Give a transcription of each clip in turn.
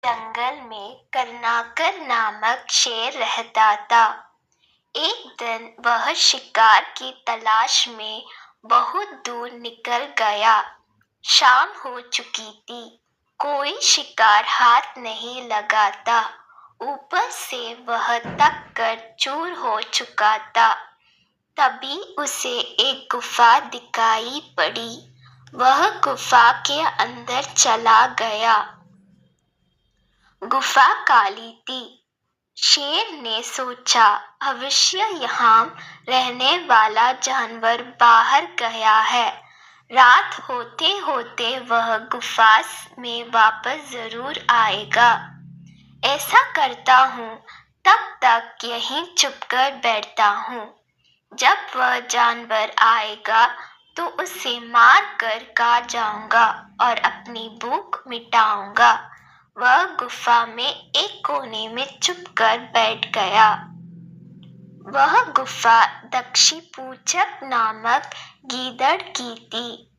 जंगल में करनाकर नामक शेर रहता था। एक दिन वह शिकार की तलाश में बहुत दूर निकल गया। शाम हो चुकी थी, कोई शिकार हाथ नहीं लगाता। ऊपर से वह थक कर चूर हो चुका था। तभी उसे एक गुफा दिखाई पड़ी। वह गुफा के अंदर चला गया। गुफा काली थी। शेर ने सोचा, अवश्य यहाँ रहने वाला जानवर बाहर गया है। रात होते होते वह गुफा में वापस जरूर आएगा। ऐसा करता हूँ, तब तक यहीं चुपकर बैठता हूँ। जब वह जानवर आएगा तो उसे मार कर खा जाऊंगा और अपनी भूख मिटाऊंगा। वह गुफा में एक कोने में चुपकर बैठ गया। वह गुफा दक्षिपूछक नामक गीदड़ की थी।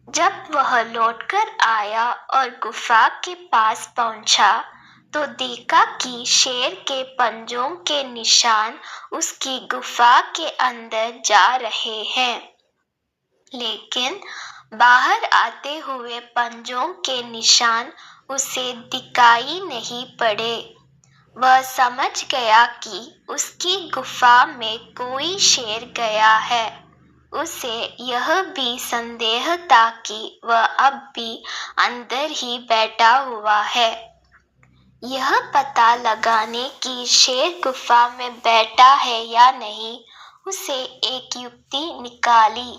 जब वह लौटकर आया और गुफा के पास पहुंचा तो देखा कि शेर के पंजों के निशान उसकी गुफा के अंदर जा रहे हैं, लेकिन बाहर आते हुए पंजों के निशान उसे दिखाई नहीं पड़े। वह समझ गया कि उसकी गुफा में कोई शेर गया है। उसे यह भी संदेह था कि वह अब भी अंदर ही बैठा हुआ है। यह पता लगाने की शेर गुफा में बैठा है या नहीं, उसे एक युक्ति निकाली।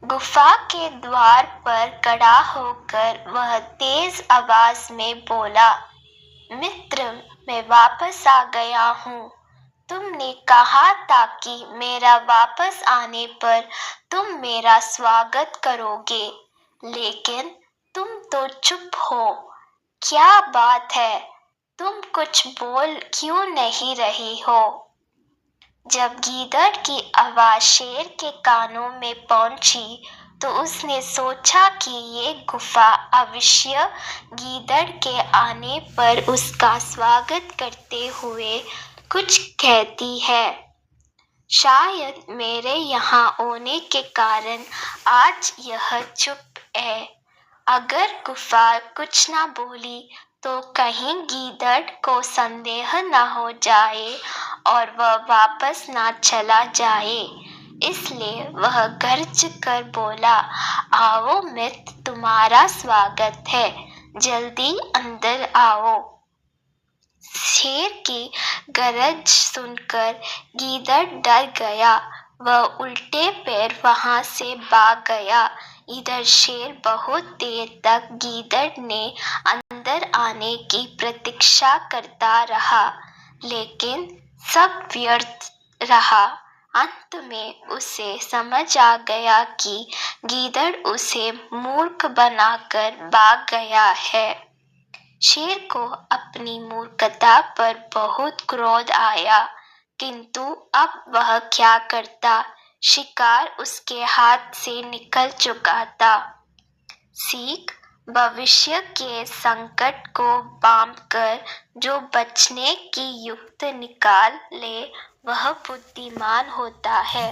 गुफा के द्वार पर खड़ा होकर वह तेज आवाज में बोला, मित्र, मैं वापस आ गया हूँ। तुमने कहा था कि मेरा वापस आने पर तुम मेरा स्वागत करोगे, लेकिन तुम तो चुप हो। क्या बात है? तुम कुछ बोल क्यों नहीं रही हो? जब गीदड़ की आवाज शेर के कानों में पहुंची तो उसने सोचा कि ये गुफा अवश्य गीदड़ के आने पर उसका स्वागत करते हुए कुछ कहती है। शायद मेरे यहाँ होने के कारण आज यह चुप है। अगर गुफा कुछ ना बोली तो कहीं गीदड़ को संदेह न हो जाए और वह वापस ना चला जाए। इसलिए वह गर्ज कर बोला, आओ मित्र, तुम्हारा स्वागत है, जल्दी अंदर आओ। शेर की गरज सुनकर गीदड़ डर गया। वह उल्टे पैर वहां से भाग गया। इधर शेर बहुत देर तक गीदड़ ने अंदर आने की प्रतीक्षा करता रहा, लेकिन सब व्यर्थ रहा। अंत में उसे समझ आ गया कि गीदड़ उसे मूर्ख बनाकर भाग गया है। शेर को अपनी मूर्खता पर बहुत क्रोध आया, किंतु अब वह क्या करता? शिकार उसके हाथ से निकल चुका था। सीख, भविष्य के संकट को भांपकर जो बचने की युक्ति निकाल ले वह बुद्धिमान होता है।